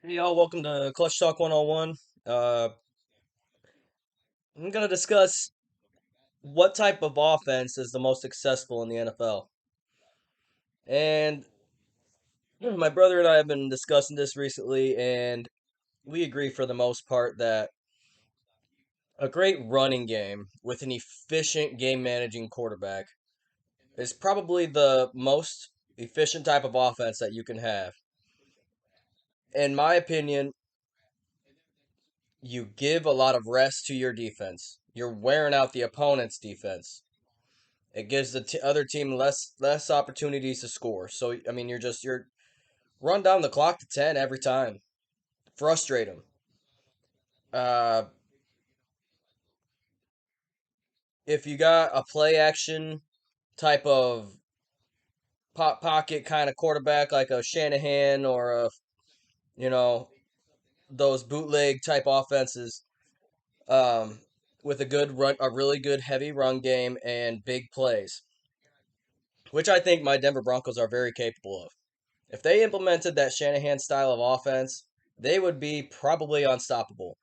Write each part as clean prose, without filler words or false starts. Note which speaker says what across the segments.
Speaker 1: Hey y'all, welcome to Clutch Talk 101. Uh, I'm going to discuss what type of offense is the most successful in the NFL. And my brother and I have been discussing this recently, and we agree for the most part that a great running game with an efficient game managing quarterback is probably the most efficient type of offense that you can have. In my opinion, you give a lot of rest to your defense. You're wearing out the opponent's defense. It gives the other team less opportunities to score. So I mean, you're run down the clock to 10 every time, frustrate them. Uh, if you got a play action type of pocket kind of quarterback like a Shanahan or a you know those bootleg type offenses, um, with a really good heavy run game and big plays, which I think my Denver Broncos are very capable of. If they implemented that Shanahan style of offense, they would be probably unstoppable.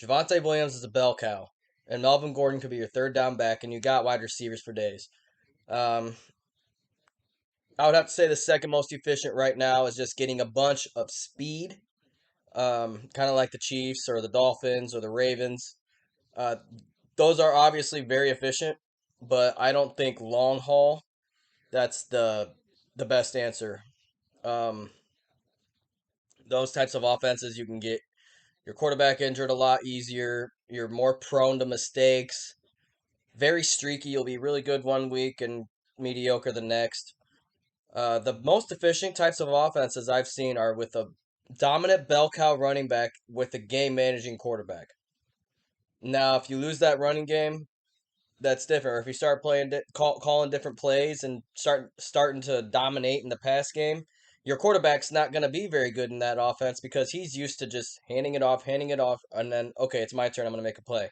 Speaker 1: Javante Williams is a bell cow, and Melvin Gordon could be your third down back, and you got wide receivers for days. Um, I would have to say the second most efficient right now is just getting a bunch of speed, kind of like the Chiefs or the Dolphins or the Ravens. Uh, those are obviously very efficient, but I don't think long haul that's the best answer. Um, those types of offenses you can get your quarterback injured a lot easier. You're more prone to mistakes. Very streaky. You'll be really good one week and mediocre the next. The most efficient types of offenses I've seen are with a dominant bell cow running back with a game managing quarterback. Now, if you lose that running game, that's different. Or if you start calling different plays and starting to dominate in the pass game, your quarterback's not going to be very good in that offense because he's used to just handing it off, and then okay, it's my turn. I'm going to make a play.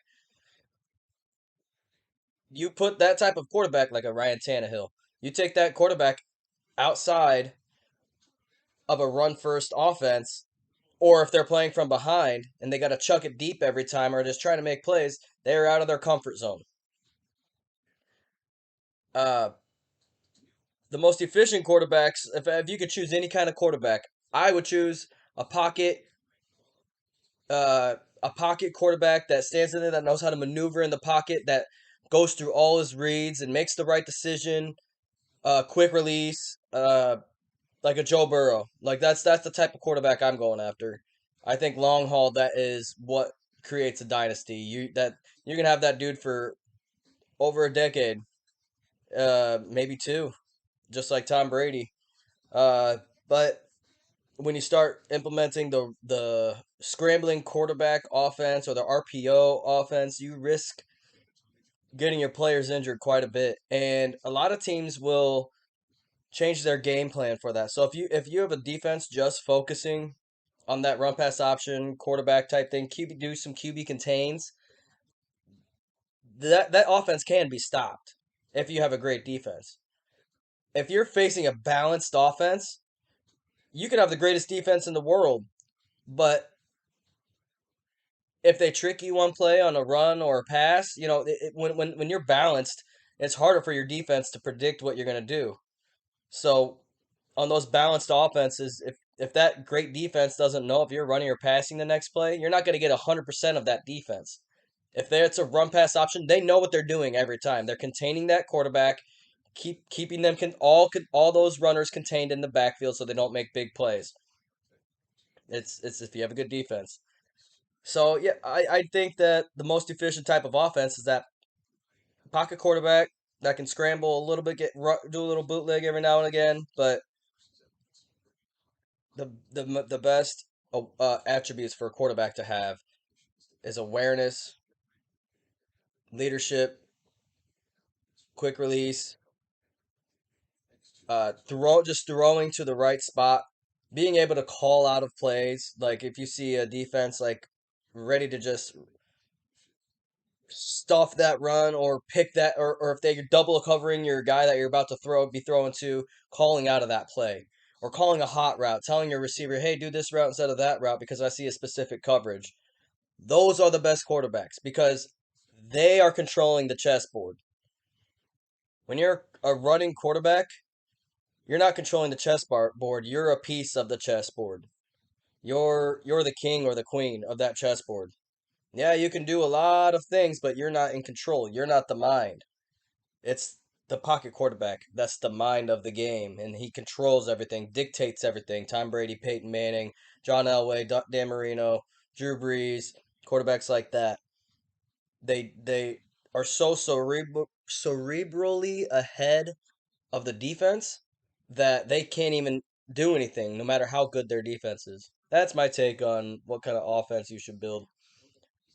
Speaker 1: You put that type of quarterback like a Ryan Tannehill. You take that quarterback outside of a run first offense, or if they're playing from behind and they got to chuck it deep every time or just trying to make plays, they're out of their comfort zone. Uh, the most efficient quarterbacks, if you could choose any kind of quarterback, I would choose a pocket a pocket quarterback that stands in there, that knows how to maneuver in the pocket, that goes through all his reads and makes the right decision, quick release, like a Joe Burrow. Like that's the type of quarterback I'm going after. I think long haul that is what creates a dynasty. You're gonna have that dude for over a decade, maybe two, just like Tom Brady. But when you start implementing the scrambling quarterback offense or the RPO offense, you risk getting your players injured quite a bit, and a lot of teams will change their game plan for that. So if you have a defense just focusing on that run pass option quarterback type thing, QB do some QB contains, that offense can be stopped if you have a great defense. If you're facing a balanced offense, you could have the greatest defense in the world, but if they trick you one play on a run or a pass, when you're balanced, it's harder for your defense to predict what you're going to do. So on those balanced offenses, if that great defense doesn't know if you're running or passing the next play, you're not going to get 100% of that defense. If it's a run pass option, they know what they're doing every time. They're containing that quarterback, keeping them all those runners contained in the backfield so they don't make big plays. It's if you have a good defense. So yeah, I think that the most efficient type of offense is that pocket quarterback that can scramble a little bit, do a little bootleg every now and again, but the best attributes for a quarterback to have is awareness, leadership, quick release, throwing to the right spot, being able to call out of plays. Like if you see a defense like ready to just stuff that run or pick that, or if they're double covering your guy that you're about to be throwing to, calling out of that play. or calling a hot route, telling your receiver, hey, do this route instead of that route because I see a specific coverage. Those are the best quarterbacks because they are controlling the chessboard. When you're a running quarterback, you're not controlling the chessboard. You're a piece of the chessboard. You're the king or the queen of that chessboard. Yeah, you can do a lot of things, but you're not in control. You're not the mind. It's the pocket quarterback. That's the mind of the game, and he controls everything, dictates everything. Tom Brady, Peyton Manning, John Elway, Dan Marino, Drew Brees, quarterbacks like that. They are so cerebrally ahead of the defense that they can't even do anything, no matter how good their defense is. That's my take on what kind of offense you should build.